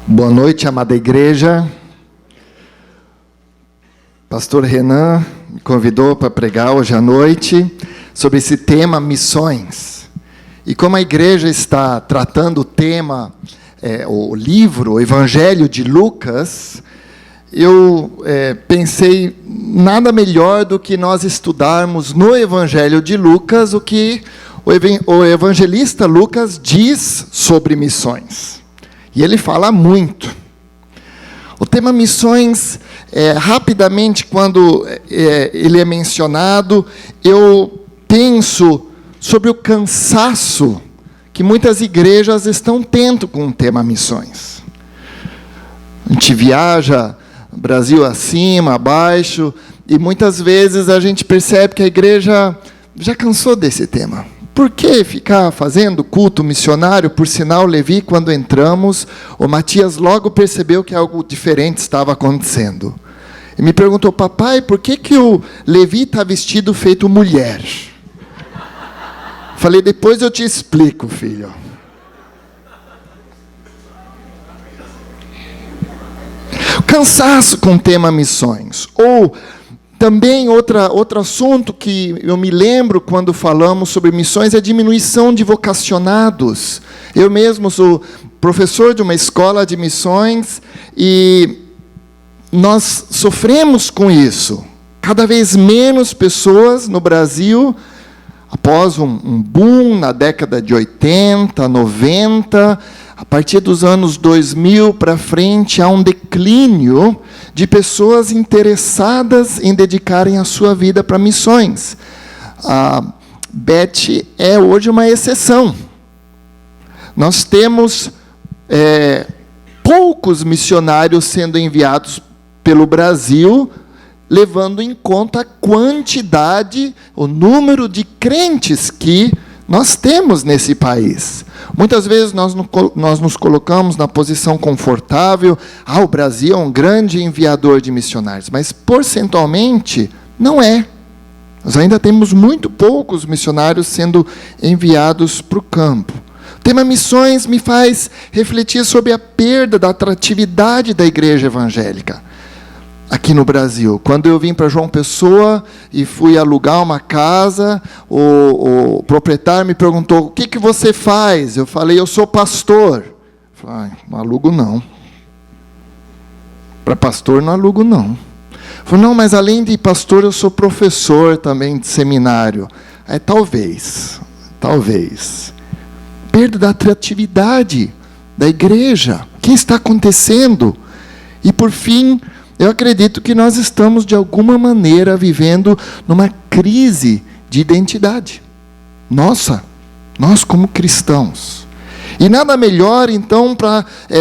Boa noite, amada igreja. Pastor Renan me convidou para pregar hoje à noite sobre esse tema missões. E como a igreja está tratando o tema, o livro, o Evangelho de Lucas, eu pensei nada melhor do que nós estudarmos no Evangelho de Lucas o que o evangelista Lucas diz sobre missões. E ele fala muito. O tema missões, rapidamente, quando ele é mencionado, eu penso sobre o cansaço que muitas igrejas estão tendo com o tema missões. A gente viaja Brasil acima, abaixo, e muitas vezes a gente percebe que a igreja já cansou desse tema. Por que ficar fazendo culto missionário? Por sinal, Levi, quando entramos, o Matias logo percebeu que algo diferente estava acontecendo. E me perguntou: papai, por que o Levi está vestido feito mulher? Falei: depois eu te explico, filho. Cansaço com o tema missões. Ou também outro assunto que eu me lembro quando falamos sobre missões é a diminuição de vocacionados. Eu mesmo sou professor de uma escola de missões e nós sofremos com isso. Cada vez menos pessoas no Brasil, após um boom na década de 80, 90, a partir dos anos 2000 para frente, há um declínio de pessoas interessadas em dedicarem a sua vida para missões. A Beth é hoje uma exceção. Nós temos poucos missionários sendo enviados pelo Brasil, levando em conta a quantidade, o número de crentes que nós temos nesse país. Muitas vezes nós nos colocamos na posição confortável. O Brasil é um grande enviador de missionários, mas percentualmente não é. Nós ainda temos muito poucos missionários sendo enviados para o campo. O tema missões me faz refletir sobre a perda da atratividade da igreja evangélica aqui no Brasil. Quando eu vim para João Pessoa e fui alugar uma casa, o proprietário me perguntou: o que você faz? Eu falei: eu sou pastor. Eu falei: não alugo não. Para pastor não alugo não. Ele falou: não, mas além de pastor eu sou professor também de seminário. Talvez. Perda da atratividade da igreja. O que está acontecendo? E por fim, eu acredito que nós estamos, de alguma maneira, vivendo numa crise de identidade. Nós como cristãos. E nada melhor, então,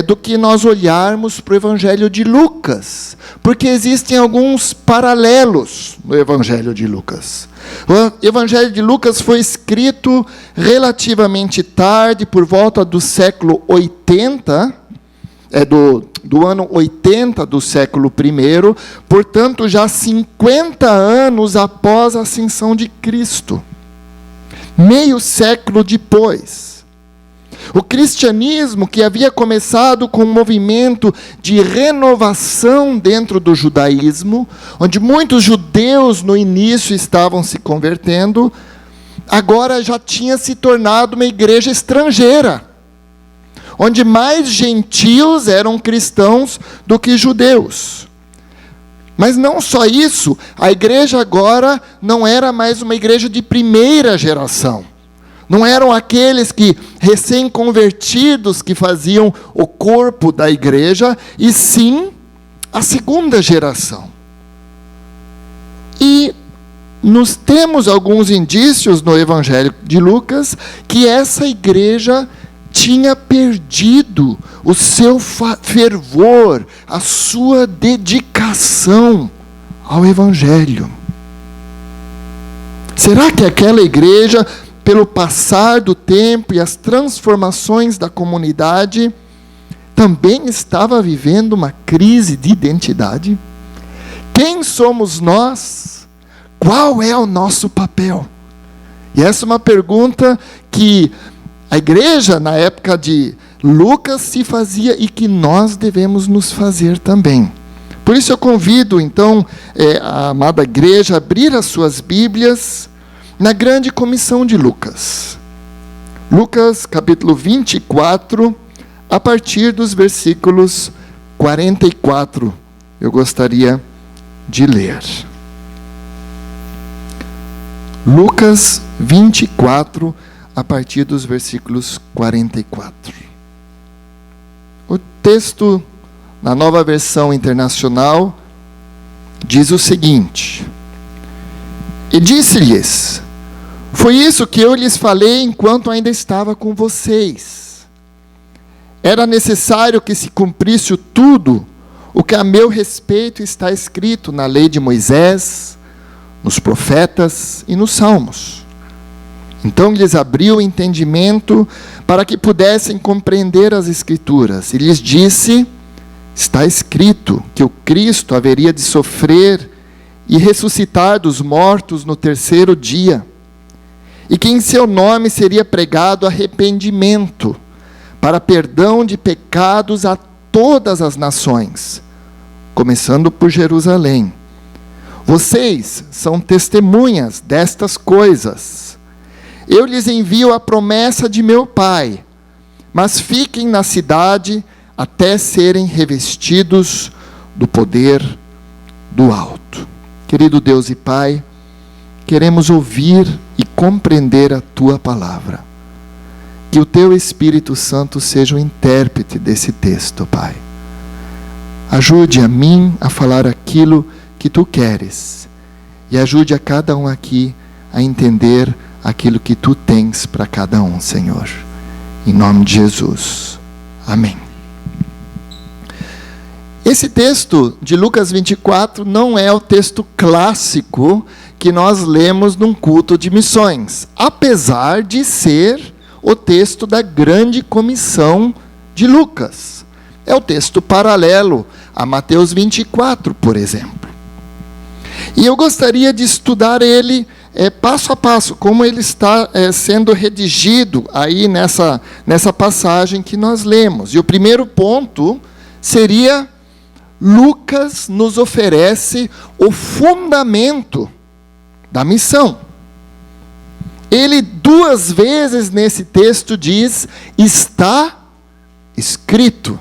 do que nós olharmos para o Evangelho de Lucas. Porque existem alguns paralelos no Evangelho de Lucas. O Evangelho de Lucas foi escrito relativamente tarde, por volta do século 80, do ano 80 do século I, portanto, já 50 anos após a ascensão de Cristo. Meio século depois. O cristianismo, que havia começado com um movimento de renovação dentro do judaísmo, onde muitos judeus no início estavam se convertendo, agora já tinha se tornado uma igreja estrangeira, onde mais gentios eram cristãos do que judeus. Mas não só isso, a igreja agora não era mais uma igreja de primeira geração. Não eram aqueles que recém-convertidos que faziam o corpo da igreja, e sim a segunda geração. E nós temos alguns indícios no Evangelho de Lucas que essa igreja tinha perdido o seu fervor, a sua dedicação ao Evangelho. Será que aquela igreja, pelo passar do tempo e as transformações da comunidade, também estava vivendo uma crise de identidade? Quem somos nós? Qual é o nosso papel? E essa é uma pergunta que a igreja, na época Lucas se fazia e que nós devemos nos fazer também. Por isso eu convido, então, a amada igreja a abrir as suas Bíblias na grande comissão de Lucas. Lucas, capítulo 24, a partir dos versículos 44, eu gostaria de ler. Lucas 24, a partir dos versículos 44. O texto, na Nova Versão Internacional, diz o seguinte: E disse-lhes: Foi isso que eu lhes falei enquanto ainda estava com vocês. Era necessário que se cumprisse tudo o que a meu respeito está escrito na lei de Moisés, nos profetas e nos salmos. Então lhes abriu o entendimento para que pudessem compreender as Escrituras. E lhes disse: Está escrito que o Cristo haveria de sofrer e ressuscitar dos mortos no terceiro dia, e que em seu nome seria pregado arrependimento, para perdão de pecados a todas as nações, começando por Jerusalém. Vocês são testemunhas destas coisas. Eu lhes envio a promessa de meu Pai, mas fiquem na cidade até serem revestidos do poder do alto. Querido Deus e Pai, queremos ouvir e compreender a Tua palavra. Que o Teu Espírito Santo seja o intérprete desse texto, Pai. Ajude a mim a falar aquilo que Tu queres. E ajude a cada um aqui a entender aquilo que Tu tens para cada um, Senhor. Em nome de Jesus. Amém. Esse texto de Lucas 24 não é o texto clássico que nós lemos num culto de missões, apesar de ser o texto da grande comissão de Lucas. É o texto paralelo a Mateus 24, por exemplo. E eu gostaria de estudar ele passo a passo, como ele está sendo redigido aí nessa passagem que nós lemos. E o primeiro ponto seria: Lucas nos oferece o fundamento da missão. Ele 2 vezes nesse texto diz: está escrito.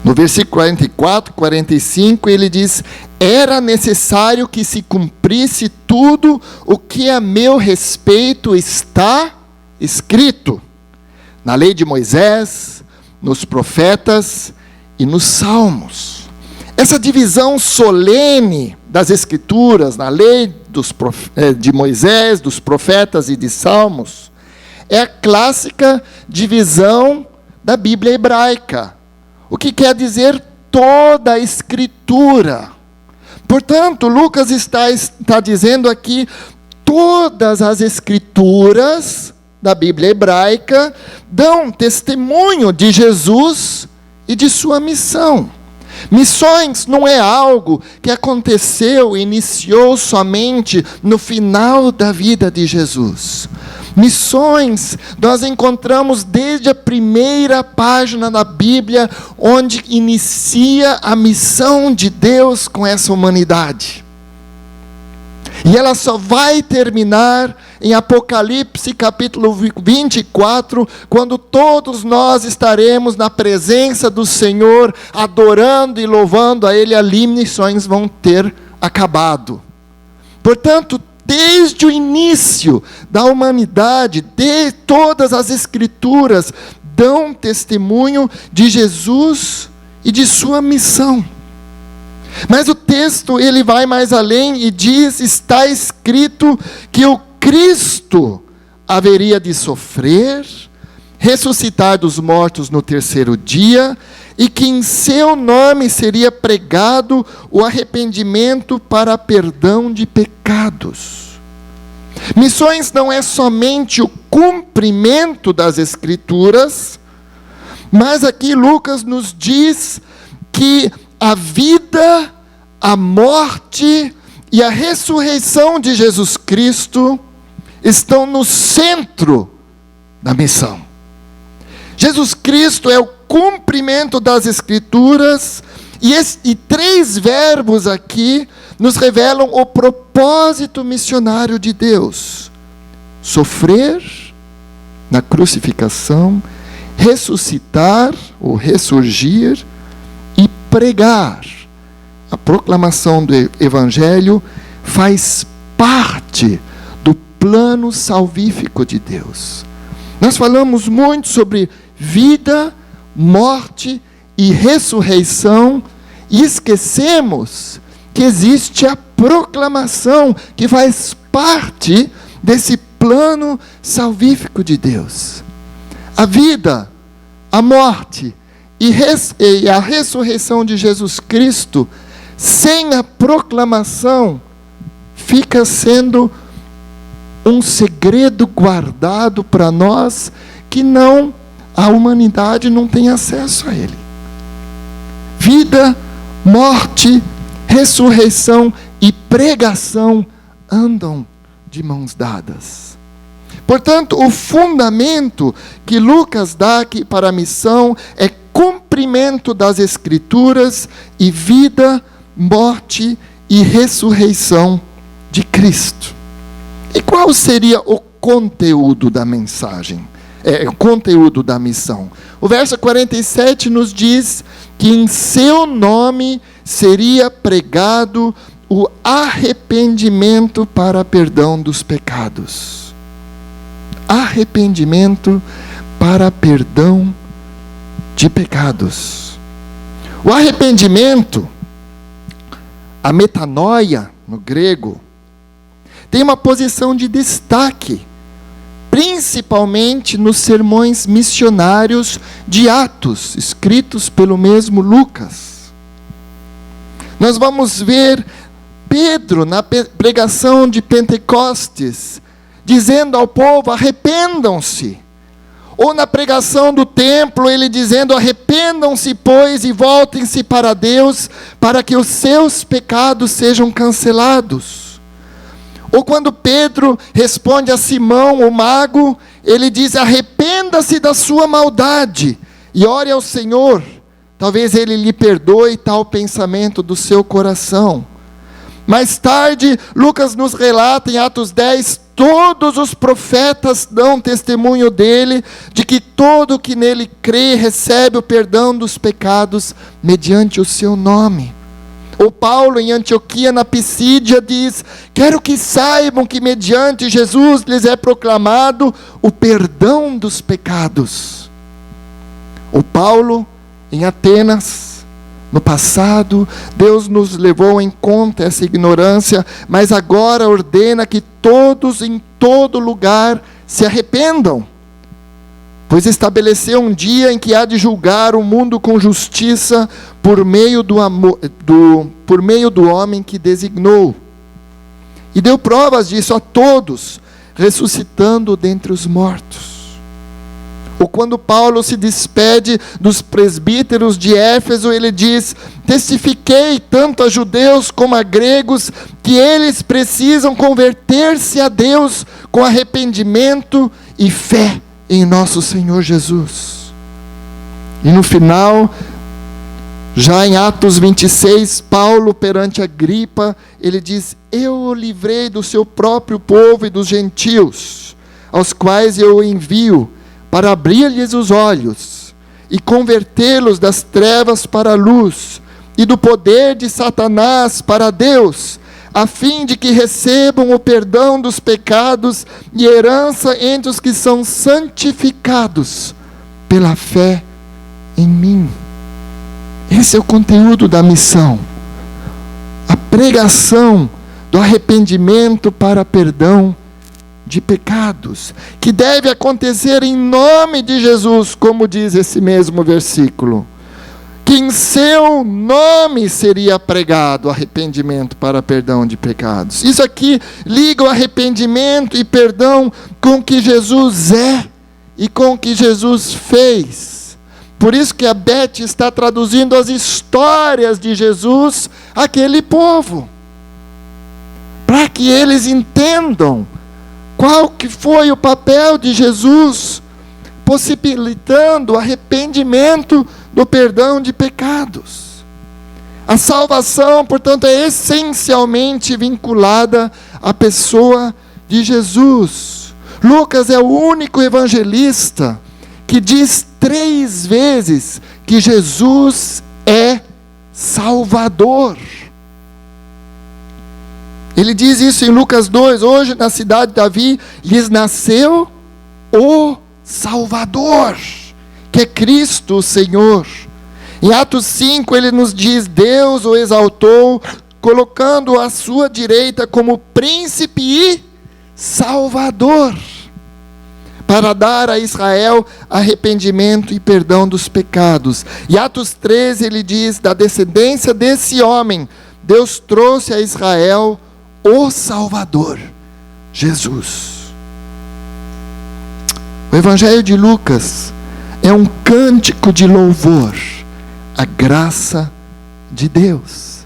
No versículo 44, 45, ele diz: era necessário que se cumprisse tudo o que a meu respeito está escrito na lei de Moisés, nos profetas e nos salmos. Essa divisão solene das Escrituras, na lei de Moisés, dos profetas e de salmos, é a clássica divisão da Bíblia hebraica. O que quer dizer toda a Escritura. Portanto, Lucas está dizendo aqui: todas as Escrituras da Bíblia hebraica dão testemunho de Jesus e de sua missão. Missões não é algo que aconteceu, iniciou somente no final da vida de Jesus. Missões nós encontramos desde a primeira página da Bíblia, onde inicia a missão de Deus com essa humanidade. E ela só vai terminar em Apocalipse capítulo 24, quando todos nós estaremos na presença do Senhor, adorando e louvando a Ele. Ali missões vão ter acabado. Portanto, desde o início da humanidade, de todas as Escrituras dão testemunho de Jesus e de sua missão. Mas o texto, ele vai mais além e diz: está escrito que o Cristo haveria de sofrer, ressuscitar dos mortos no terceiro dia, e que em seu nome seria pregado o arrependimento para perdão de pecados. Missões não é somente o cumprimento das Escrituras, mas aqui Lucas nos diz que a vida, a morte e a ressurreição de Jesus Cristo estão no centro da missão. Jesus Cristo é o cumprimento das Escrituras, e 3 verbos aqui nos revelam o propósito missionário de Deus: sofrer na crucificação, ressuscitar ou ressurgir e pregar. A proclamação do Evangelho faz parte do plano salvífico de Deus. Nós falamos muito sobre vida, morte e ressurreição, e esquecemos que existe a proclamação que faz parte desse plano salvífico de Deus. A vida, a morte e a ressurreição de Jesus Cristo, sem a proclamação, fica sendo um segredo guardado para nós, que a humanidade não tem acesso a ele. Vida, morte, ressurreição e pregação andam de mãos dadas. Portanto, o fundamento que Lucas dá aqui para a missão é cumprimento das Escrituras e vida, morte e ressurreição de Cristo. E qual seria o conteúdo da mensagem? O conteúdo da missão? O verso 47 nos diz que em seu nome seria pregado o arrependimento para perdão dos pecados. Arrependimento para perdão de pecados. O arrependimento, a metanoia no grego, tem uma posição de destaque, principalmente nos sermões missionários de Atos, escritos pelo mesmo Lucas. Nós vamos ver Pedro, na pregação de Pentecostes, dizendo ao povo: arrependam-se. Ou na pregação do templo, ele dizendo: arrependam-se, pois, e voltem-se para Deus, para que os seus pecados sejam cancelados. Ou quando Pedro responde a Simão, o mago, ele diz: arrependa-se da sua maldade e ore ao Senhor. Talvez ele lhe perdoe tal pensamento do seu coração. Mais tarde, Lucas nos relata em Atos 10, todos os profetas dão testemunho dele, de que todo que nele crê recebe o perdão dos pecados mediante o seu nome. O Paulo, em Antioquia, na Pisídia, diz: quero que saibam que mediante Jesus lhes é proclamado o perdão dos pecados. O Paulo, em Atenas, no passado, Deus nos levou em conta essa ignorância, mas agora ordena que todos em todo lugar se arrependam, pois estabeleceu um dia em que há de julgar o mundo com justiça por meio do homem que designou. E deu provas disso a todos, ressuscitando dentre os mortos. Ou quando Paulo se despede dos presbíteros de Éfeso, ele diz: testifiquei tanto a judeus como a gregos que eles precisam converter-se a Deus com arrependimento e fé em nosso Senhor Jesus. E no final, já em Atos 26, Paulo perante Agripa, ele diz: eu o livrei do seu próprio povo e dos gentios, aos quais eu o envio, para abrir-lhes os olhos, e convertê-los das trevas para a luz, e do poder de Satanás para Deus, a fim de que recebam o perdão dos pecados e herança entre os que são santificados pela fé em mim. Esse é o conteúdo da missão. A pregação do arrependimento para perdão de pecados, que deve acontecer em nome de Jesus, como diz esse mesmo versículo. Que em seu nome seria pregado arrependimento para perdão de pecados. Isso aqui liga o arrependimento e perdão com o que Jesus é e com o que Jesus fez. Por isso que a Beth está traduzindo as histórias de Jesus àquele povo, para que eles entendam qual que foi o papel de Jesus possibilitando o arrependimento do perdão de pecados. A salvação, portanto, é essencialmente vinculada à pessoa de Jesus. Lucas é o único evangelista que diz 3 vezes que Jesus é Salvador. Ele diz isso em Lucas 2, hoje na cidade de Davi lhes nasceu o Salvador, que é Cristo o Senhor. Em Atos 5 ele nos diz, Deus o exaltou, colocando-o à sua direita como príncipe e Salvador, para dar a Israel arrependimento e perdão dos pecados. E Atos 13 ele diz, da descendência desse homem, Deus trouxe a Israel o Salvador, Jesus. O Evangelho de Lucas é um cântico de louvor à graça de Deus,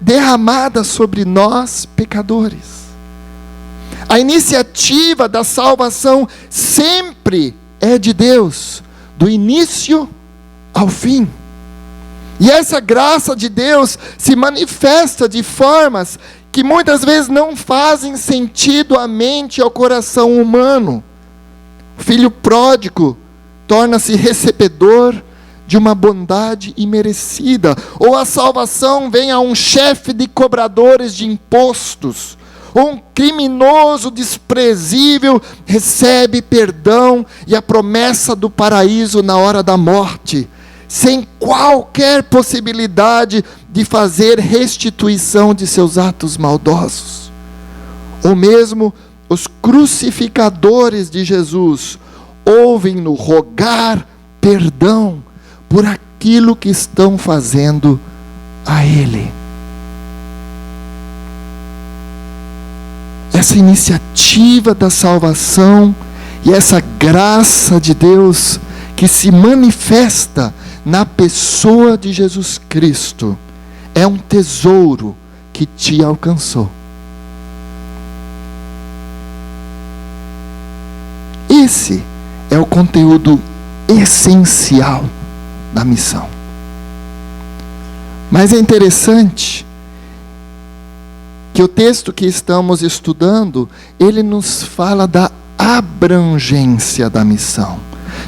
derramada sobre nós, pecadores. A iniciativa da salvação sempre é de Deus, do início ao fim. E essa graça de Deus se manifesta de formas que muitas vezes não fazem sentido à mente e ao coração humano. O filho pródigo torna-se recebedor de uma bondade imerecida. Ou a salvação vem a um chefe de cobradores de impostos. Ou um criminoso desprezível recebe perdão e a promessa do paraíso na hora da morte, sem qualquer possibilidade de fazer restituição de seus atos maldosos. Ou mesmo os crucificadores de Jesus ouvem-no rogar perdão por aquilo que estão fazendo a Ele. Essa iniciativa da salvação e essa graça de Deus que se manifesta na pessoa de Jesus Cristo é um tesouro que te alcançou. Esse é o conteúdo essencial da missão. Mas é interessante que o texto que estamos estudando, ele nos fala da abrangência da missão.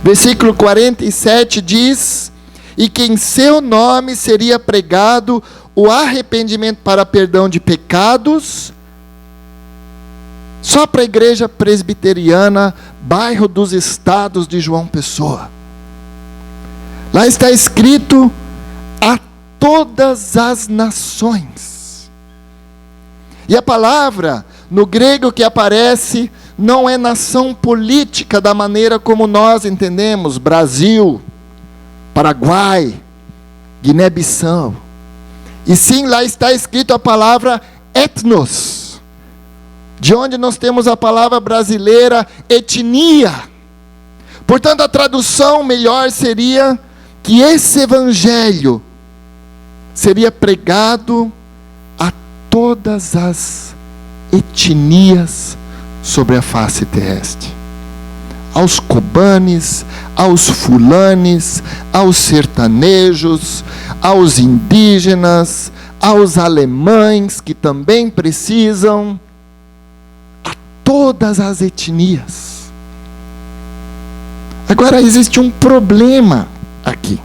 Versículo 47 diz, e que em seu nome seria pregado o arrependimento para perdão de pecados, só para a igreja presbiteriana, bairro dos Estados de João Pessoa. Lá está escrito, a todas as nações. E a palavra, no grego que aparece, não é nação política da maneira como nós entendemos, Brasil, Paraguai, Guiné-Bissau. E sim, lá está escrito a palavra etnos, de onde nós temos a palavra brasileira etnia. Portanto, a tradução melhor seria que esse evangelho seria pregado a todas as etnias sobre a face terrestre. Aos cubanes, aos fulanes, aos sertanejos, aos indígenas, aos alemães que também precisam, a todas as etnias. Agora existe um problema aqui.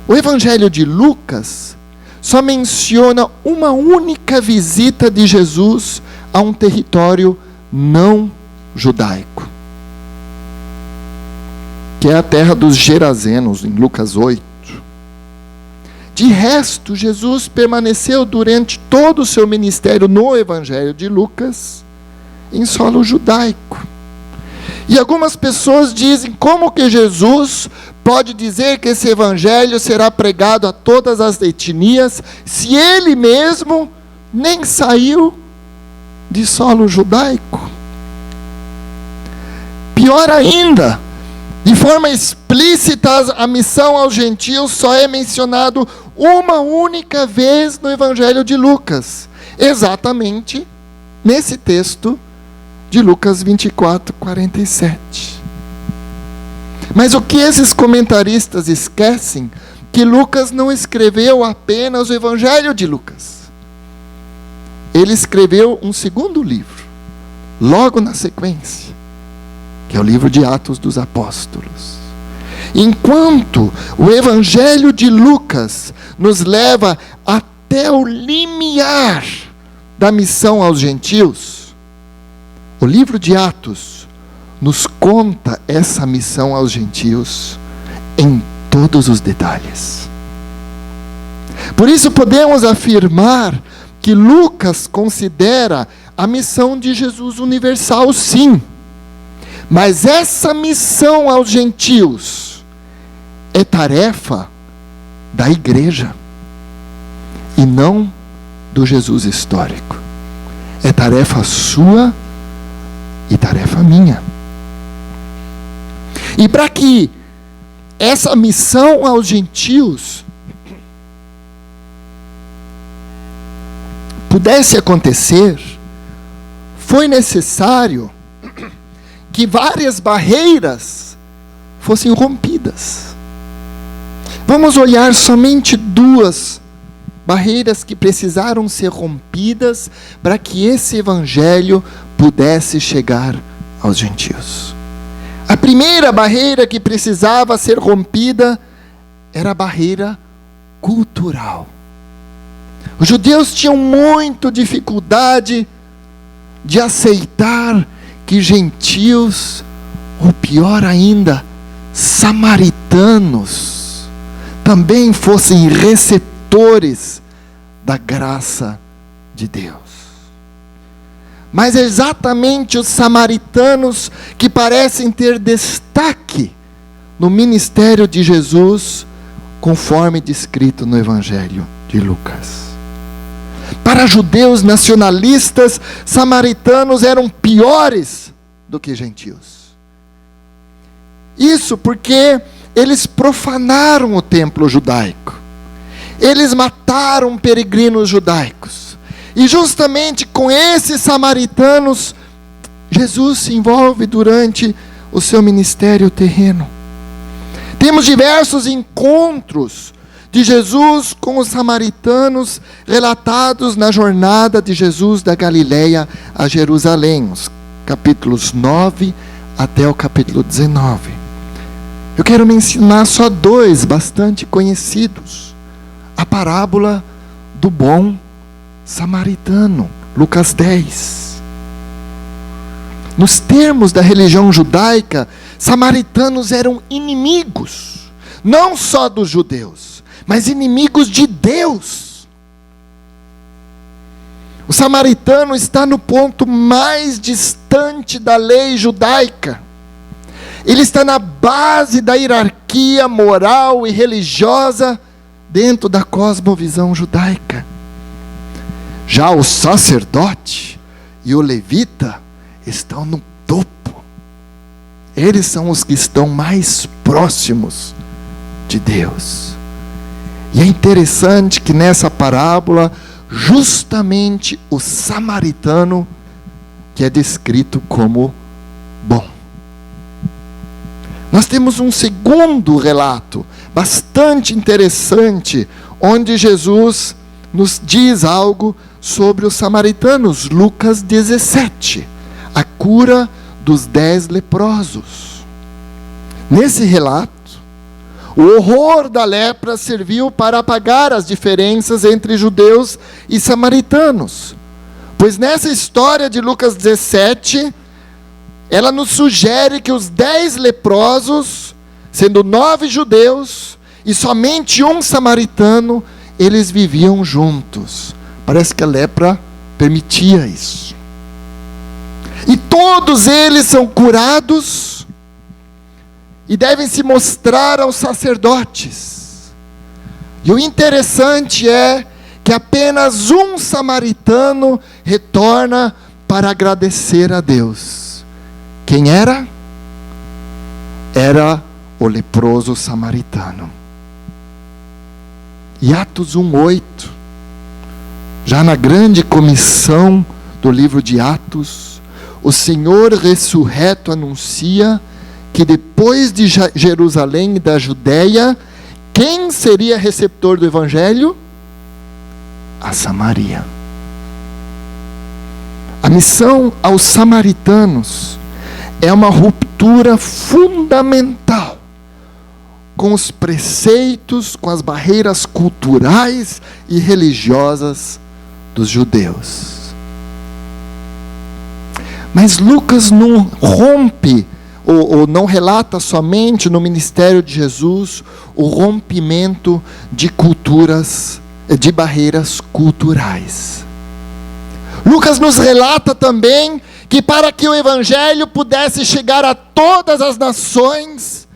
O Evangelho de Lucas só menciona uma única visita de Jesus a um território não judaico, que é a terra dos Gerazenos, em Lucas 8. De resto, Jesus permaneceu durante todo o seu ministério no Evangelho de Lucas em solo judaico. E algumas pessoas dizem, como que Jesus pode dizer que esse evangelho será pregado a todas as etnias, se ele mesmo nem saiu de solo judaico? Pior ainda, de forma explícita, a missão aos gentios só é mencionado uma única vez no Evangelho de Lucas, exatamente nesse texto de Lucas 24, 47. Mas o que esses comentaristas esquecem? Que Lucas não escreveu apenas o Evangelho de Lucas. Ele escreveu um segundo livro, logo na sequência, que é o livro de Atos dos Apóstolos. Enquanto o Evangelho de Lucas nos leva até o limiar da missão aos gentios, o livro de Atos nos conta essa missão aos gentios em todos os detalhes. Por isso podemos afirmar que Lucas considera a missão de Jesus universal, sim. Mas essa missão aos gentios é tarefa da igreja e não do Jesus histórico. É tarefa sua e tarefa minha. E para que essa missão aos gentios pudesse acontecer, foi necessário que várias barreiras fossem rompidas. Vamos olhar somente duas barreiras que precisaram ser rompidas para que esse evangelho pudesse chegar aos gentios. A primeira barreira que precisava ser rompida era a barreira cultural. Os judeus tinham muita dificuldade de aceitar que gentios, ou pior ainda, samaritanos, também fossem receptores da graça de Deus. Mas é exatamente os samaritanos que parecem ter destaque no ministério de Jesus, conforme descrito no Evangelho de Lucas. Para judeus nacionalistas, samaritanos eram piores do que gentios. Isso porque eles profanaram o templo judaico. Eles mataram peregrinos judaicos. E justamente com esses samaritanos, Jesus se envolve durante o seu ministério terreno. Temos diversos encontros de Jesus com os samaritanos relatados na jornada de Jesus da Galileia a Jerusalém, os capítulos 9 até o capítulo 19. Eu quero mencionar só dois bastante conhecidos. A parábola do bom samaritano, Lucas 10. Nos termos da religião judaica, samaritanos eram inimigos, não só dos judeus, mas inimigos de Deus. O samaritano está no ponto mais distante da lei judaica. Ele está na base da hierarquia moral e religiosa dentro da cosmovisão judaica. Já o sacerdote e o levita estão no topo. Eles são os que estão mais próximos de Deus. E é interessante que nessa parábola, justamente o samaritano que é descrito como bom. Nós temos um segundo relato, bastante interessante, onde Jesus nos diz algo sobre os samaritanos. Lucas 17, a cura dos 10 leprosos. Nesse relato, o horror da lepra serviu para apagar as diferenças entre judeus e samaritanos. Pois nessa história de Lucas 17, ela nos sugere que os 10 leprosos, sendo 9 judeus e somente um samaritano, eles viviam juntos. Parece que a lepra permitia isso. E todos eles são curados e devem se mostrar aos sacerdotes. E o interessante é que apenas um samaritano retorna para agradecer a Deus. Quem era? Era o leproso samaritano. E Atos 1:8, já na grande comissão do livro de Atos, o Senhor ressurreto anuncia que depois de Jerusalém e da Judéia, quem seria receptor do Evangelho? A Samaria. A missão aos samaritanos é uma ruptura fundamental com os preceitos, com as barreiras culturais e religiosas dos judeus. Mas Lucas não rompe, ou não relata somente no ministério de Jesus, o rompimento de culturas, de barreiras culturais. Lucas nos relata também que para que o Evangelho pudesse chegar a todas as nações,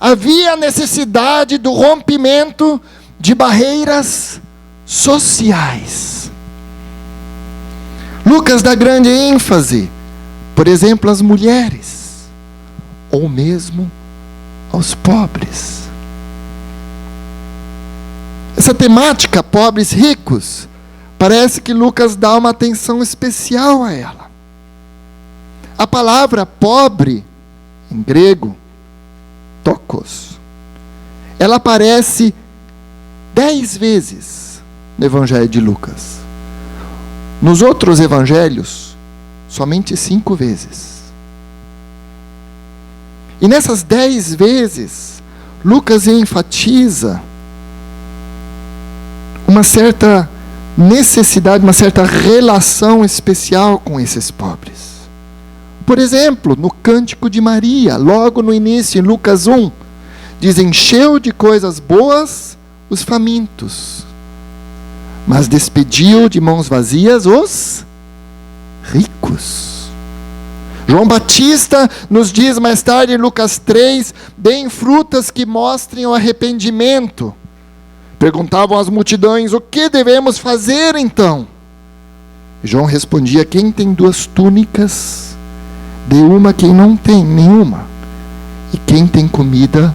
havia necessidade do rompimento de barreiras sociais. Lucas dá grande ênfase, por exemplo, às mulheres, ou mesmo aos pobres. Essa temática, pobres, ricos, parece que Lucas dá uma atenção especial a ela. A palavra pobre, em grego, tokos, ela aparece 10 vezes no Evangelho de Lucas. Nos outros evangelhos, somente 5 vezes. E nessas 10 vezes, Lucas enfatiza uma certa necessidade, uma certa relação especial com esses pobres. Por exemplo, no Cântico de Maria, logo no início, em Lucas 1, diz: encheu de coisas boas os famintos, mas despediu de mãos vazias os ricos. João Batista nos diz mais tarde em Lucas 3, deem frutas que mostrem o arrependimento. Perguntavam as multidões, o que devemos fazer então? João respondia, quem tem 2 túnicas, dê uma a quem não tem nenhuma. E quem tem comida,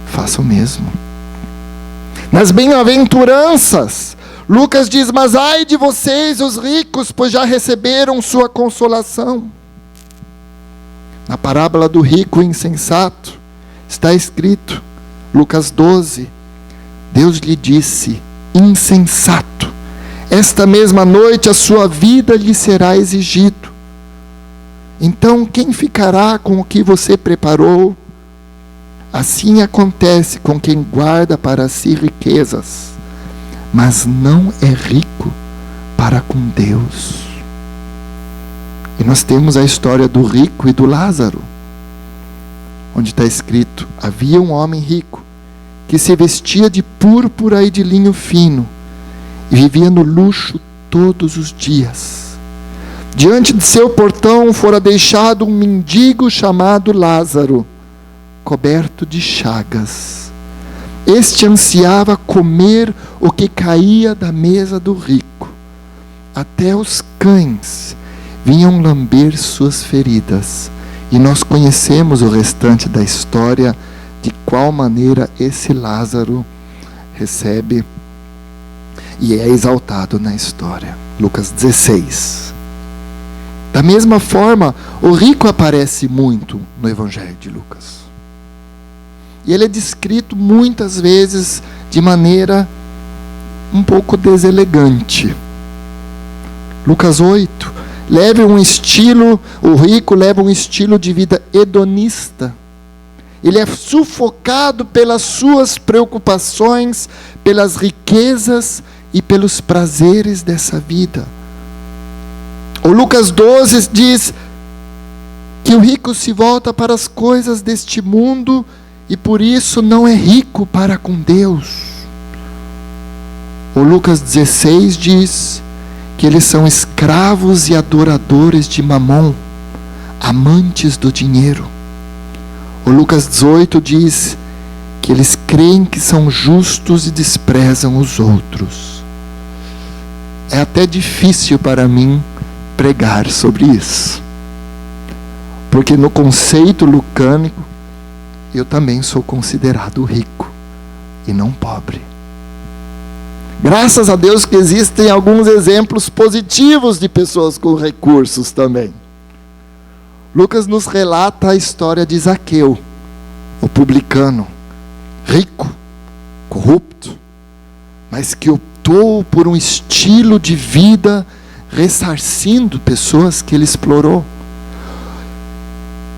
faça o mesmo. Nas bem-aventuranças, Lucas diz, mas ai de vocês, os ricos, pois já receberam sua consolação. Na parábola do rico insensato, está escrito, Lucas 12, Deus lhe disse, insensato, esta mesma noite a sua vida lhe será exigido. Então quem ficará com o que você preparou? Assim acontece com quem guarda para si riquezas, mas não é rico para com Deus. E nós temos a história do rico e do Lázaro, onde está escrito, havia um homem rico, que se vestia de púrpura e de linho fino, e vivia no luxo todos os dias. Diante de seu portão fora deixado um mendigo chamado Lázaro, coberto de chagas. Este ansiava comer o que caía da mesa do rico. Até os cães vinham lamber suas feridas. E nós conhecemos o restante da história, de qual maneira esse Lázaro recebe e é exaltado na história. Lucas 16. Da mesma forma, o rico aparece muito no Evangelho de Lucas. E ele é descrito muitas vezes de maneira um pouco deselegante. Lucas 8, o rico leva um estilo de vida hedonista. Ele é sufocado pelas suas preocupações, pelas riquezas e pelos prazeres dessa vida. O Lucas 12 diz que o rico se volta para as coisas deste mundo e por isso não é rico para com Deus. O Lucas 16 diz que eles são escravos e adoradores de Mamon, amantes do dinheiro. O Lucas 18 diz que eles creem que são justos e desprezam os outros. É até difícil para mim pregar sobre isso, porque no conceito lucânico eu também sou considerado rico e não pobre. Graças a Deus que existem alguns exemplos positivos de pessoas com recursos também. Lucas nos relata a história de Zaqueu, o publicano, rico, corrupto, mas que optou por um estilo de vida ressarcindo pessoas que ele explorou.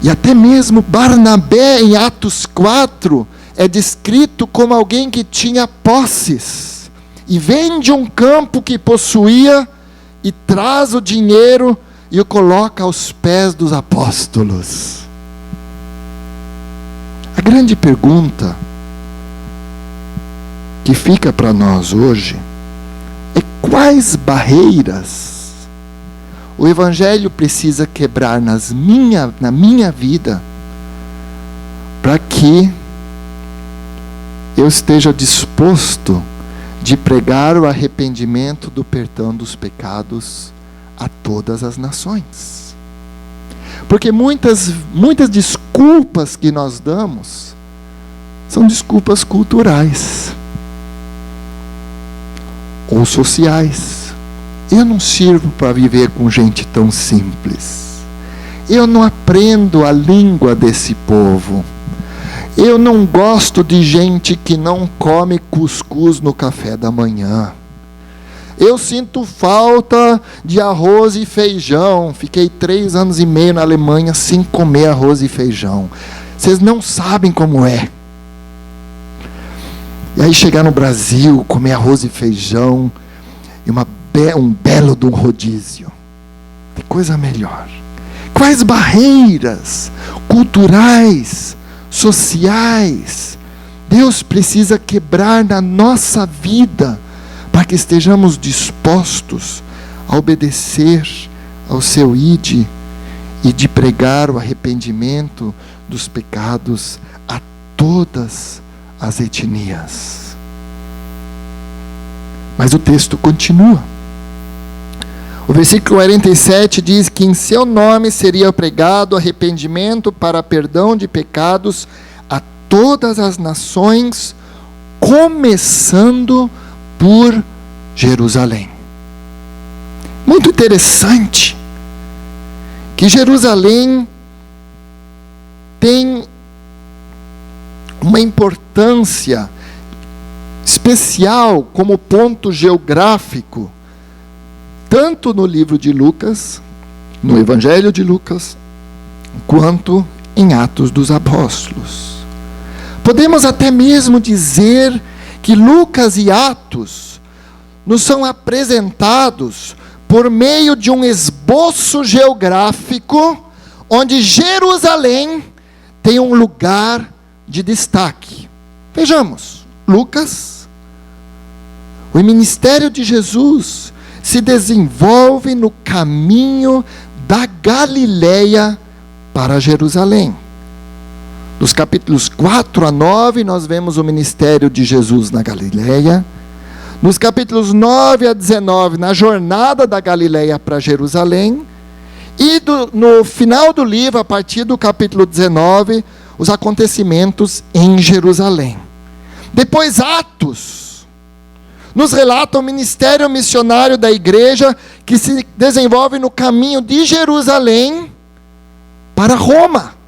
E até mesmo Barnabé, em Atos 4, é descrito como alguém que tinha posses e vende um campo que possuía e traz o dinheiro e o coloca aos pés dos apóstolos. A grande pergunta que fica para nós hoje é: quais barreiras o Evangelho precisa quebrar na minha vida para que eu esteja disposto de pregar o arrependimento do perdão dos pecados a todas as nações? Porque muitas desculpas que nós damos são desculpas culturais ou sociais. Eu não sirvo para viver com gente tão simples. Eu não aprendo a língua desse povo. Eu não gosto de gente que não come cuscuz no café da manhã. Eu sinto falta de arroz e feijão. Fiquei 3 anos e meio na Alemanha sem comer arroz e feijão. Vocês não sabem como é. E aí chegar no Brasil, comer arroz e feijão e um belo de um rodízio. Tem coisa melhor. Quais barreiras culturais, sociais, Deus precisa quebrar na nossa vida para que estejamos dispostos a obedecer ao seu ide e de pregar o arrependimento dos pecados a todas as etnias? Mas o texto continua. O versículo 47 diz que em seu nome seria pregado arrependimento para perdão de pecados a todas as nações, começando por Jerusalém. Muito interessante que Jerusalém tem uma importância especial como ponto geográfico, tanto no livro de Lucas, no Evangelho de Lucas, quanto em Atos dos Apóstolos. Podemos até mesmo dizer que Lucas e Atos nos são apresentados por meio de um esboço geográfico, onde Jerusalém tem um lugar de destaque. Vejamos, Lucas, o ministério de Jesus se desenvolve no caminho da Galileia para Jerusalém. Dos capítulos 4 a 9, nós vemos o ministério de Jesus na Galileia. Nos capítulos 9 a 19, na jornada da Galileia para Jerusalém. E no final do livro, a partir do capítulo 19, os acontecimentos em Jerusalém. Depois, Atos nos relata o ministério missionário da igreja que se desenvolve no caminho de Jerusalém para Roma.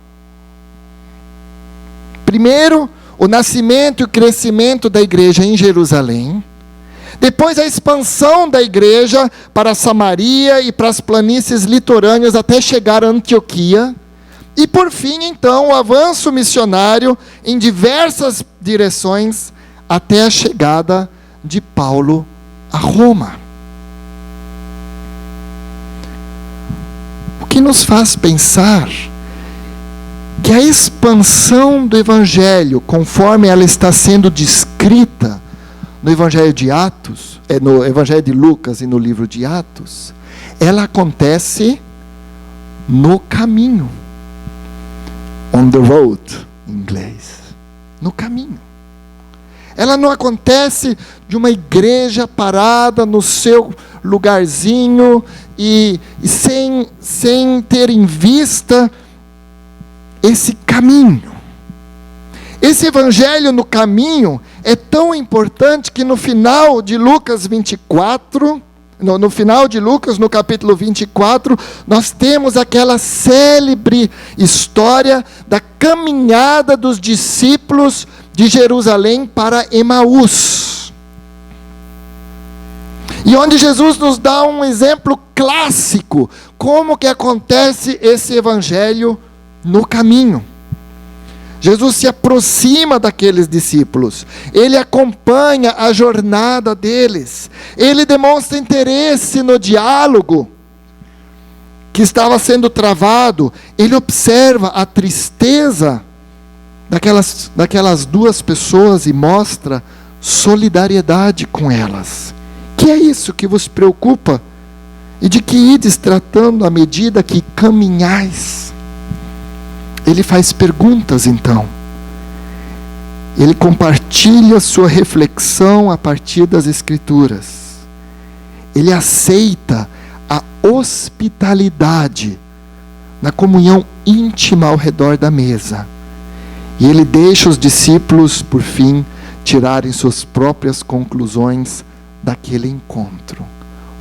Primeiro, o nascimento e o crescimento da igreja em Jerusalém. Depois, a expansão da igreja para Samaria e para as planícies litorâneas até chegar a Antioquia. E por fim, então, o avanço missionário em diversas direções até a chegada de Paulo a Roma. O que nos faz pensar que a expansão do Evangelho, conforme ela está sendo descrita no Evangelho de Atos, no Evangelho de Lucas e no livro de Atos, ela acontece no caminho. On the road, em inglês. No caminho. Ela não acontece de uma igreja parada no seu lugarzinho e sem ter em vista esse caminho. Esse evangelho no caminho é tão importante que no final de Lucas 24, no final de Lucas, no capítulo 24, nós temos aquela célebre história da caminhada dos discípulos de Jerusalém para Emaús. E onde Jesus nos dá um exemplo clássico, como que acontece esse evangelho no caminho. Jesus se aproxima daqueles discípulos, ele acompanha a jornada deles, ele demonstra interesse no diálogo que estava sendo travado, ele observa a tristeza daquelas duas pessoas e mostra solidariedade com elas. Que é isso que vos preocupa? E de que ides tratando à medida que caminhais? Ele faz perguntas então. Ele compartilha sua reflexão a partir das Escrituras. Ele aceita a hospitalidade na comunhão íntima ao redor da mesa. E ele deixa os discípulos, por fim, tirarem suas próprias conclusões daquele encontro.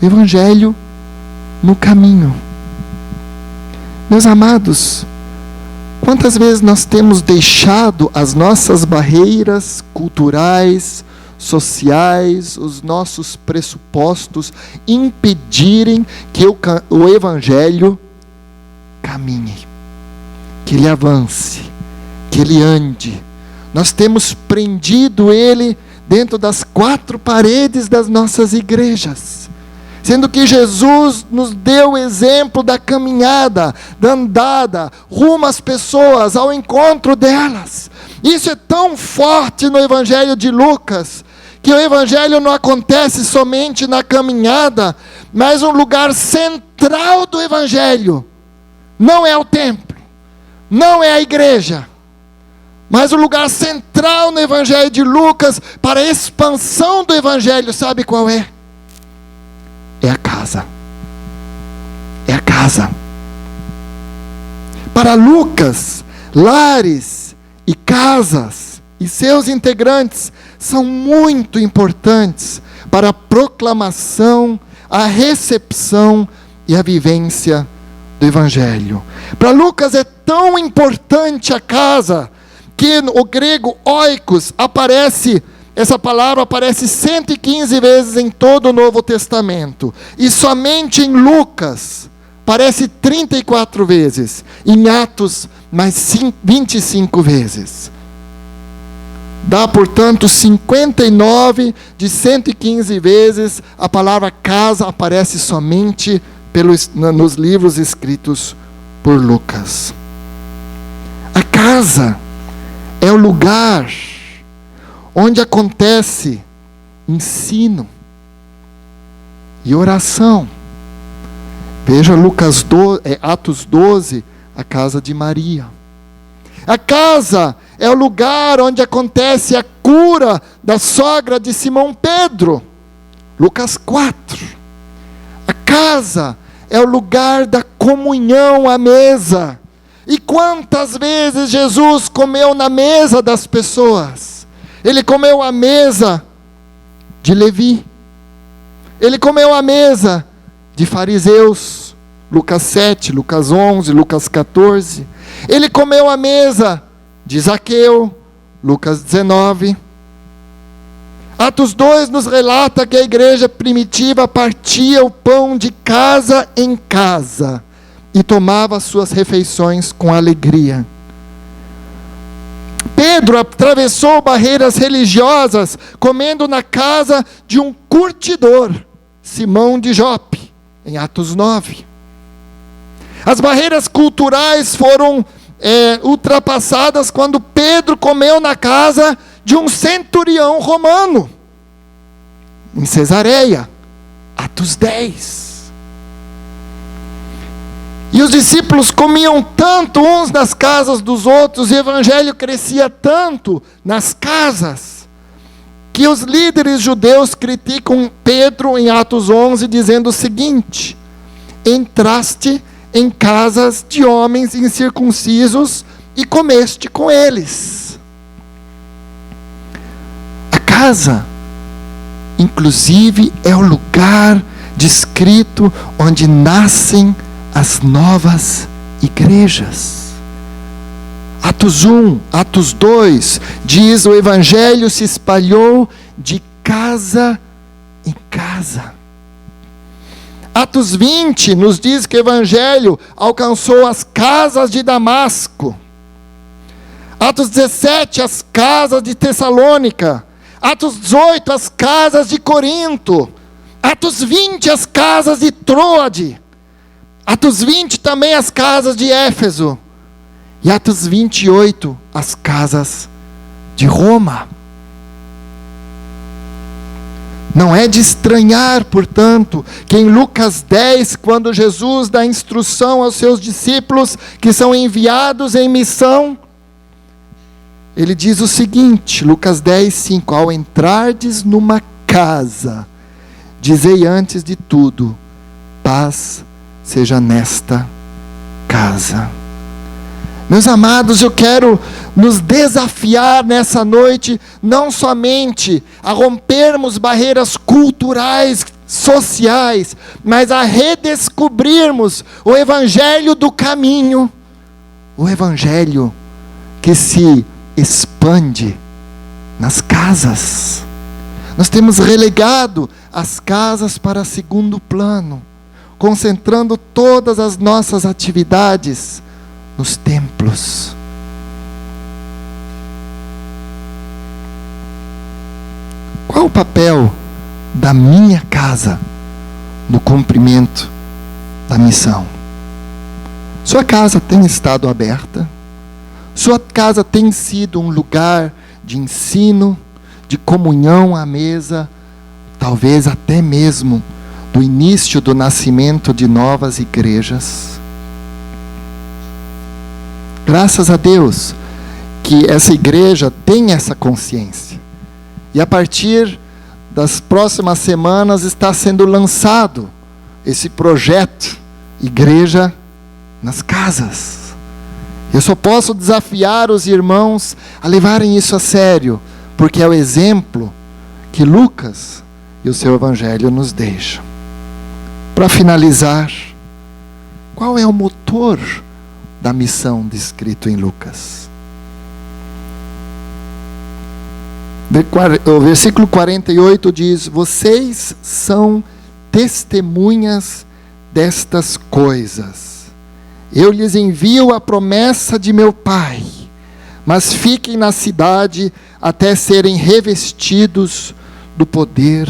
O Evangelho no caminho. Meus amados, quantas vezes nós temos deixado as nossas barreiras culturais, sociais, os nossos pressupostos impedirem que o Evangelho caminhe, que ele avance, que ele ande. Nós temos prendido ele dentro das quatro paredes das nossas igrejas. Sendo que Jesus nos deu o exemplo da caminhada, da andada, rumo às pessoas, ao encontro delas. Isso é tão forte no Evangelho de Lucas, que o Evangelho não acontece somente na caminhada, mas um lugar central do Evangelho não é o templo, não é a igreja, mas o lugar central no Evangelho de Lucas para a expansão do Evangelho, sabe qual é? É a casa. É a casa. Para Lucas, lares e casas e seus integrantes são muito importantes para a proclamação, a recepção e a vivência do Evangelho. Para Lucas é tão importante a casa, que no grego oikos essa palavra aparece 115 vezes em todo o Novo Testamento. E somente em Lucas aparece 34 vezes. Em Atos, mais 25 vezes. Dá, portanto, 59 de 115 vezes a palavra casa aparece somente nos livros escritos por Lucas. A casa é o lugar onde acontece ensino e oração. Veja Atos 12, a casa de Maria. A casa é o lugar onde acontece a cura da sogra de Simão Pedro. Lucas 4. A casa é o lugar da comunhão à mesa. E quantas vezes Jesus comeu na mesa das pessoas? Ele comeu à mesa de Levi. Ele comeu à mesa de fariseus. Lucas 7, Lucas 11, Lucas 14. Ele comeu à mesa de Zaqueu. Lucas 19. Atos 2 nos relata que a igreja primitiva partia o pão de casa em casa e tomava suas refeições com alegria. Pedro atravessou barreiras religiosas comendo na casa de um curtidor, Simão de Jope, em Atos 9. As barreiras culturais foram ultrapassadas quando Pedro comeu na casa de um centurião romano, em Cesareia, Atos 10. E os discípulos comiam tanto uns nas casas dos outros, e o evangelho crescia tanto nas casas, que os líderes judeus criticam Pedro em Atos 11, dizendo o seguinte: entraste em casas de homens incircuncisos e comeste com eles. A casa, inclusive, é o lugar descrito onde nascem as novas igrejas. Atos 1, Atos 2, diz: o evangelho se espalhou de casa em casa. Atos 20 nos diz que o evangelho alcançou as casas de Damasco. Atos 17, as casas de Tessalônica. Atos 18, as casas de Corinto. Atos 20, as casas de Troade. Atos 20 também as casas de Éfeso. E Atos 28, as casas de Roma. Não é de estranhar, portanto, que em Lucas 10, quando Jesus dá instrução aos seus discípulos que são enviados em missão, ele diz o seguinte, Lucas 10, 5, ao entrardes numa casa, dizei antes de tudo, paz seja nesta casa. Meus amados, eu quero nos desafiar nessa noite, não somente a rompermos barreiras culturais, sociais, mas a redescobrirmos o evangelho do caminho, o evangelho que se expande nas casas. Nós temos relegado as casas para segundo plano, concentrando todas as nossas atividades nos templos. Qual o papel da minha casa no cumprimento da missão? Sua casa tem estado aberta? Sua casa tem sido um lugar de ensino, de comunhão à mesa, talvez até mesmo do início do nascimento de novas igrejas? Graças a Deus que essa igreja tem essa consciência. E a partir das próximas semanas está sendo lançado esse projeto Igreja nas Casas. Eu só posso desafiar os irmãos a levarem isso a sério, porque é o exemplo que Lucas e o seu evangelho nos deixam. Para finalizar, qual é o motor da missão descrito em Lucas? O versículo 48 diz: vocês são testemunhas destas coisas. Eu lhes envio a promessa de meu Pai, mas fiquem na cidade até serem revestidos do poder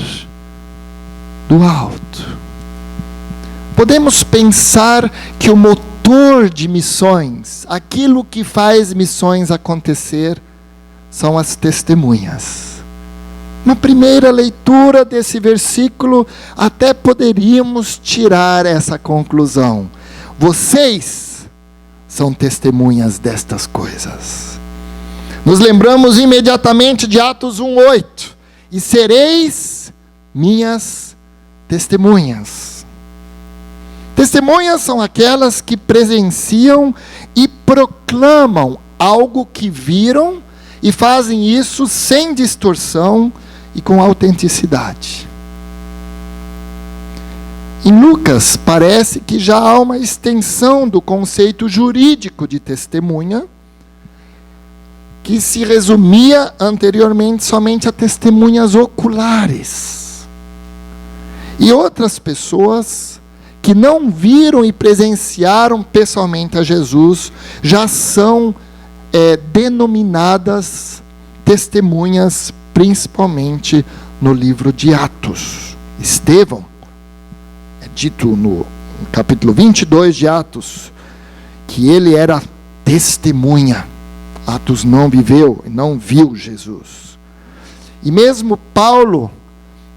do alto. Podemos pensar que o motor de missões, aquilo que faz missões acontecer, são as testemunhas. Uma primeira leitura desse versículo, até poderíamos tirar essa conclusão. Vocês são testemunhas destas coisas. Nos lembramos imediatamente de Atos 1:8. E sereis minhas testemunhas. Testemunhas são aquelas que presenciam e proclamam algo que viram e fazem isso sem distorção e com autenticidade. Em Lucas, parece que já há uma extensão do conceito jurídico de testemunha, que se resumia anteriormente somente a testemunhas oculares. E outras pessoas que não viram e presenciaram pessoalmente a Jesus, já são denominadas testemunhas, principalmente no livro de Atos. Estevão, é dito no capítulo 22 de Atos, que ele era testemunha. Atos não viveu, não viu Jesus. E mesmo Paulo,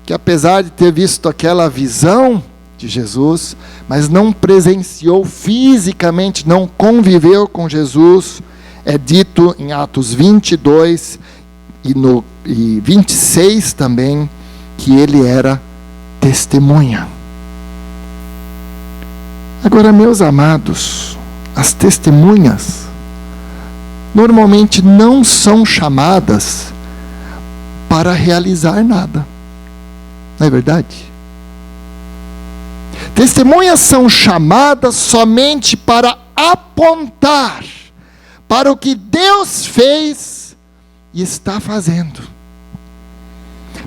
que apesar de ter visto aquela visão de Jesus, mas não presenciou fisicamente, não conviveu com Jesus, é dito em Atos 22 e 26 também, que ele era testemunha. Agora, meus amados, as testemunhas normalmente não são chamadas para realizar nada. Não é verdade? Testemunhas são chamadas somente para apontar para o que Deus fez e está fazendo.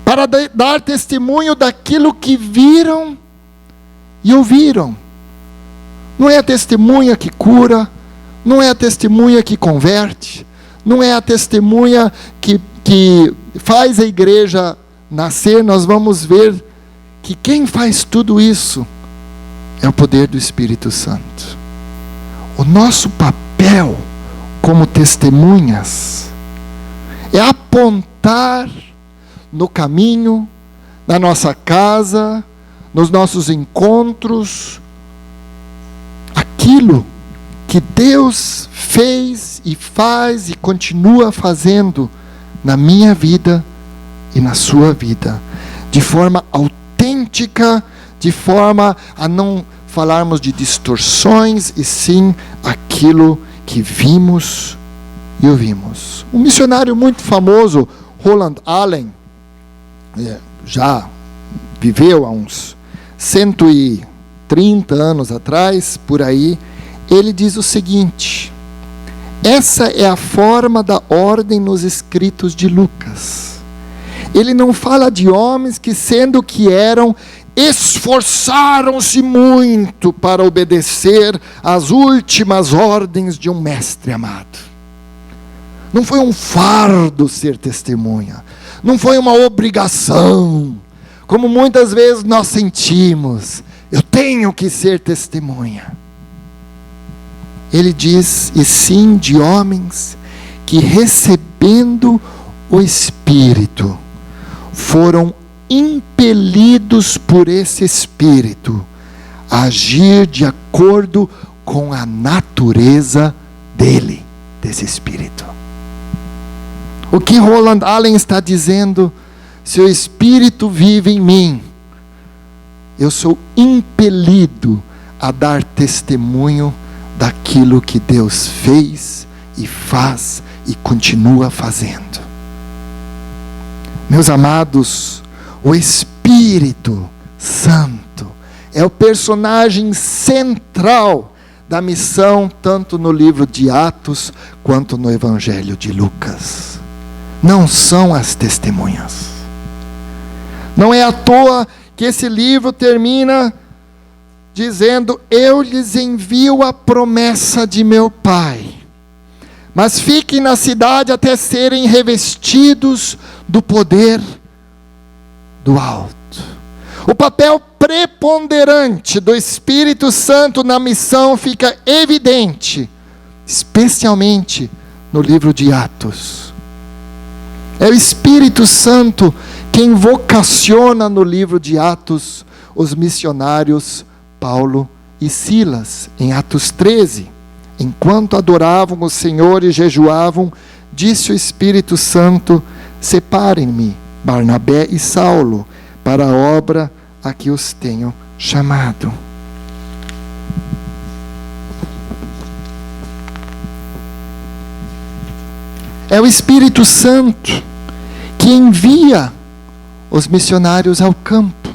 Para dar testemunho daquilo que viram e ouviram. Não é a testemunha que cura, não é a testemunha que converte, não é a testemunha que faz a igreja nascer. Nós vamos ver que quem faz tudo isso é o poder do Espírito Santo. O nosso papel como testemunhas é apontar no caminho, na nossa casa, nos nossos encontros, aquilo que Deus fez e faz e continua fazendo na minha vida e na sua vida, de forma autêntica, de forma a não falarmos de distorções, e sim aquilo que vimos e ouvimos. Um missionário muito famoso, Roland Allen, já viveu há uns 130 anos atrás, por aí, ele diz o seguinte: essa é a forma da ordem nos escritos de Lucas. Ele não fala de homens que, sendo o que eram, esforçaram-se muito para obedecer às últimas ordens de um mestre amado. Não foi um fardo ser testemunha, não foi uma obrigação, como muitas vezes nós sentimos, eu tenho que ser testemunha. Ele diz, e sim de homens que, recebendo o Espírito, foram impelidos por esse Espírito a agir de acordo com a natureza dele, desse Espírito. O que Roland Allen está dizendo? Se o Espírito vive em mim, eu sou impelido a dar testemunho daquilo que Deus fez e faz e continua fazendo. Meus amados, o Espírito Santo é o personagem central da missão, tanto no livro de Atos quanto no Evangelho de Lucas. Não são as testemunhas. Não é à toa que esse livro termina dizendo: eu lhes envio a promessa de meu Pai, mas fiquem na cidade até serem revestidos do poder do alto. O papel preponderante do Espírito Santo na missão fica evidente, especialmente no livro de Atos. É o Espírito Santo quem vocaciona no livro de Atos os missionários Paulo e Silas. Em Atos 13, enquanto adoravam o Senhor e jejuavam, disse o Espírito Santo: separem-me Barnabé e Saulo para a obra a que os tenho chamado. É o Espírito Santo que envia os missionários ao campo.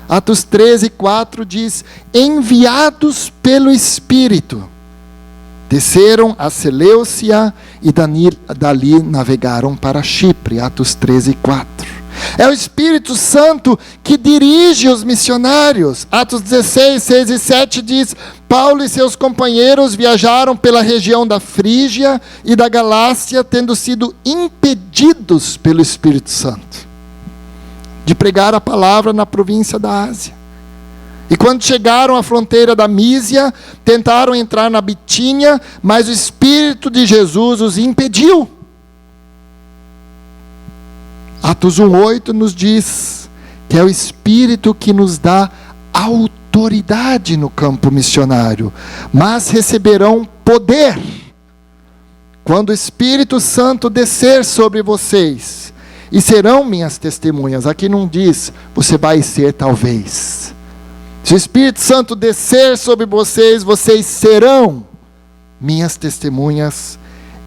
Atos 13, 4 diz: enviados pelo Espírito, desceram a Seleucia e dali navegaram para Chipre. Atos 13, 4. É o Espírito Santo que dirige os missionários. Atos 16, 6 e 7 diz: Paulo e seus companheiros viajaram pela região da Frígia e da Galácia, tendo sido impedidos pelo Espírito Santo de pregar a palavra na província da Ásia. E quando chegaram à fronteira da Mísia, tentaram entrar na Bitínia, mas o Espírito de Jesus os impediu. Atos 1:8 nos diz que é o Espírito que nos dá autoridade no campo missionário, mas receberão poder quando o Espírito Santo descer sobre vocês, e serão minhas testemunhas. Aqui não diz, você vai ser talvez. Se o Espírito Santo descer sobre vocês, vocês serão minhas testemunhas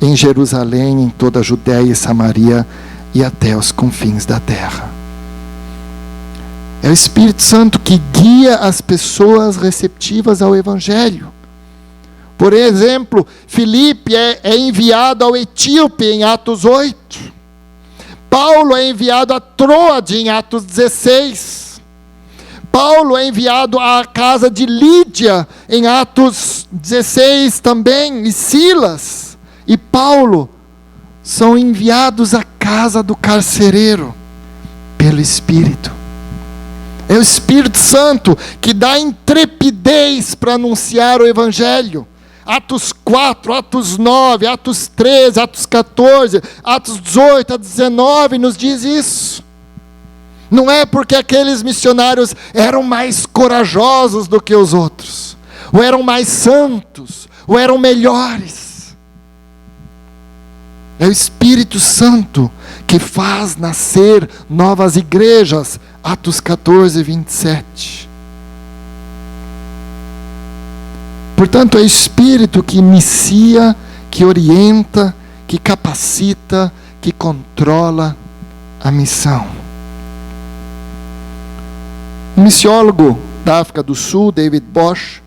em Jerusalém, em toda a Judéia e Samaria e até os confins da terra. É o Espírito Santo que guia as pessoas receptivas ao Evangelho. Por exemplo, Filipe é enviado ao Etíope em Atos 8. Paulo é enviado a Troade em Atos 16. Paulo é enviado à casa de Lídia em Atos 16 também. E Silas e Paulo são enviados à casa do carcereiro pelo Espírito. É o Espírito Santo que dá intrepidez para anunciar o Evangelho. Atos 4, Atos 9, Atos 13, Atos 14, Atos 18, Atos 19 nos diz isso. Não é porque aqueles missionários eram mais corajosos do que os outros, ou eram mais santos, ou eram melhores. É o Espírito Santo que faz nascer novas igrejas. Atos 14, 27. Portanto, é o Espírito que inicia, que orienta, que capacita, que controla a missão. Um missiólogo da África do Sul, David Bosch,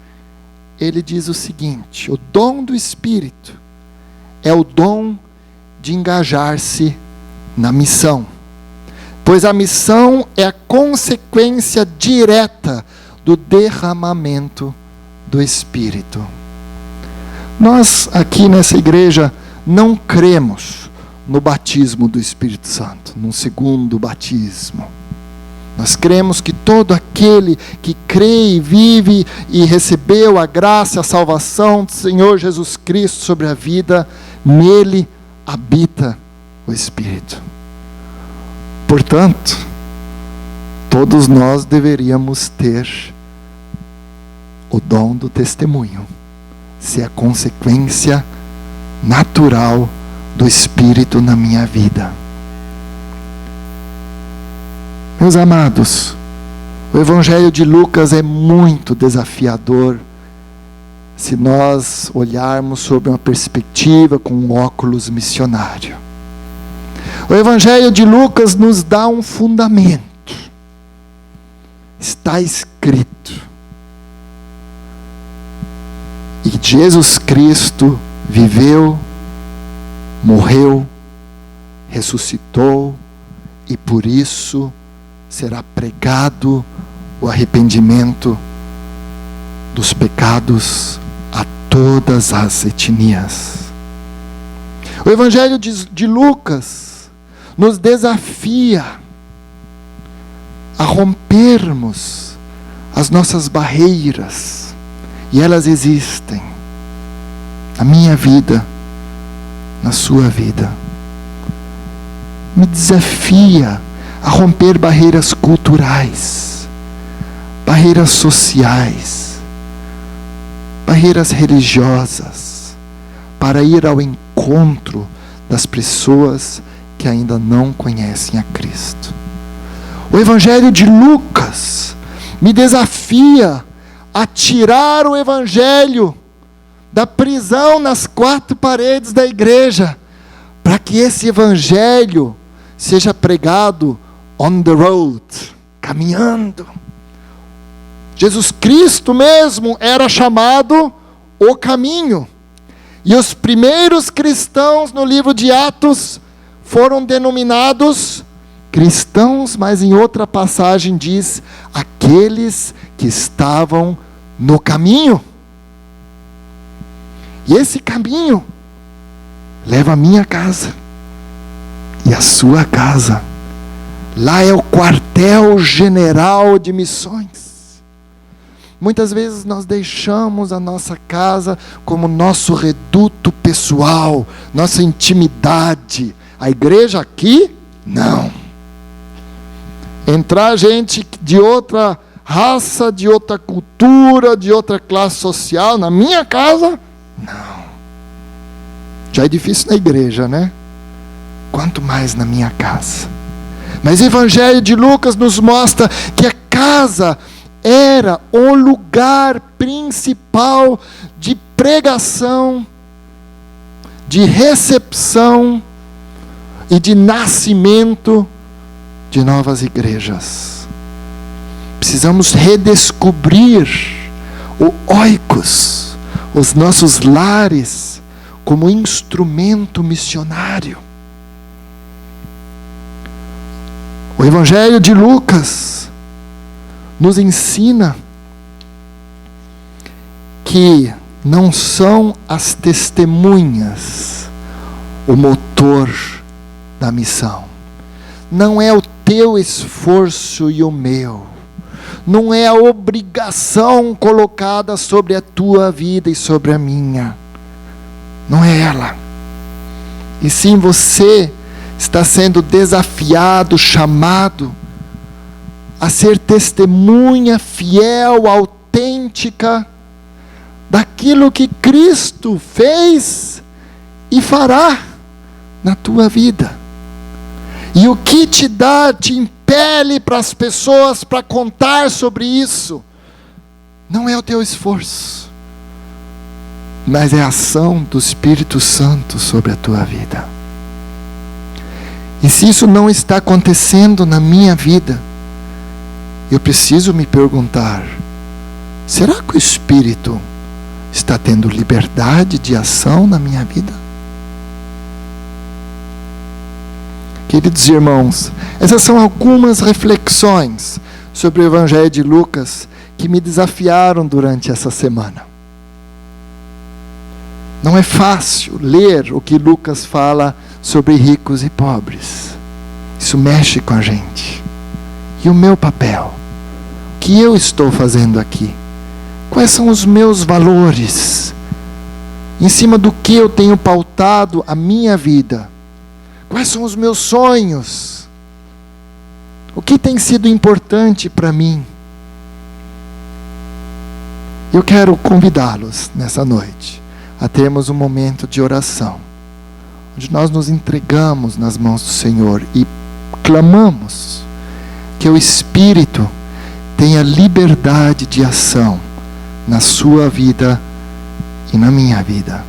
ele diz o seguinte: o dom do Espírito é o dom de engajar-se na missão, pois a missão é a consequência direta do derramamento do Espírito. Nós aqui nessa igreja não cremos no batismo do Espírito Santo, num segundo batismo. Nós cremos que todo aquele que crê e vive e recebeu a graça, a salvação do Senhor Jesus Cristo sobre a vida, nele habita o Espírito. Portanto, todos nós deveríamos ter o dom do testemunho, se é a consequência natural do Espírito na minha vida. Meus amados, o Evangelho de Lucas é muito desafiador se nós olharmos sob uma perspectiva com um óculos missionário. O Evangelho de Lucas nos dá um fundamento. Está escrito. E Jesus Cristo viveu, morreu, ressuscitou, e por isso será pregado o arrependimento dos pecados a todas as etnias. O Evangelho de Lucas nos desafia a rompermos as nossas barreiras. E elas existem na minha vida, na sua vida. Me desafia a romper barreiras culturais, barreiras sociais, barreiras religiosas, para ir ao encontro das pessoas que ainda não conhecem a Cristo. O Evangelho de Lucas me desafia a tirar o Evangelho da prisão nas quatro paredes da igreja, para que esse Evangelho seja pregado on the road, caminhando. Jesus Cristo mesmo era chamado o caminho. E os primeiros cristãos no livro de Atos foram denominados cristãos, mas em outra passagem diz, aqueles que estavam no caminho. E esse caminho leva a minha casa e a sua casa. Lá é o quartel-general de missões. Muitas vezes nós deixamos a nossa casa como nosso reduto pessoal, nossa intimidade. A igreja aqui, não. Entrar gente de outra raça, de outra cultura, de outra classe social, na minha casa, não. Já é difícil na igreja, né? Quanto mais na minha casa. Mas o Evangelho de Lucas nos mostra que a casa era o lugar principal de pregação, de recepção e de nascimento de novas igrejas. Precisamos redescobrir o oikos, os nossos lares, como instrumento missionário. O Evangelho de Lucas nos ensina que não são as testemunhas o motor da missão. Não é o teu esforço e o meu. Não é a obrigação colocada sobre a tua vida e sobre a minha. Não é ela. E sim, você está sendo desafiado, chamado a ser testemunha fiel, autêntica daquilo que Cristo fez e fará na tua vida. E o que te impele para as pessoas para contar sobre isso, não é o teu esforço, mas é a ação do Espírito Santo sobre a tua vida. E se isso não está acontecendo na minha vida, eu preciso me perguntar: será que o Espírito está tendo liberdade de ação na minha vida? Queridos irmãos, essas são algumas reflexões sobre o Evangelho de Lucas que me desafiaram durante essa semana. Não é fácil ler o que Lucas fala sobre ricos e pobres. Isso mexe com a gente. E o meu papel? O que eu estou fazendo aqui? Quais são os meus valores? Em cima do que eu tenho pautado a minha vida? Quais são os meus sonhos? O que tem sido importante para mim? Eu quero convidá-los nessa noite a termos um momento de oração, onde nós nos entregamos nas mãos do Senhor e clamamos que o Espírito tenha liberdade de ação na sua vida e na minha vida.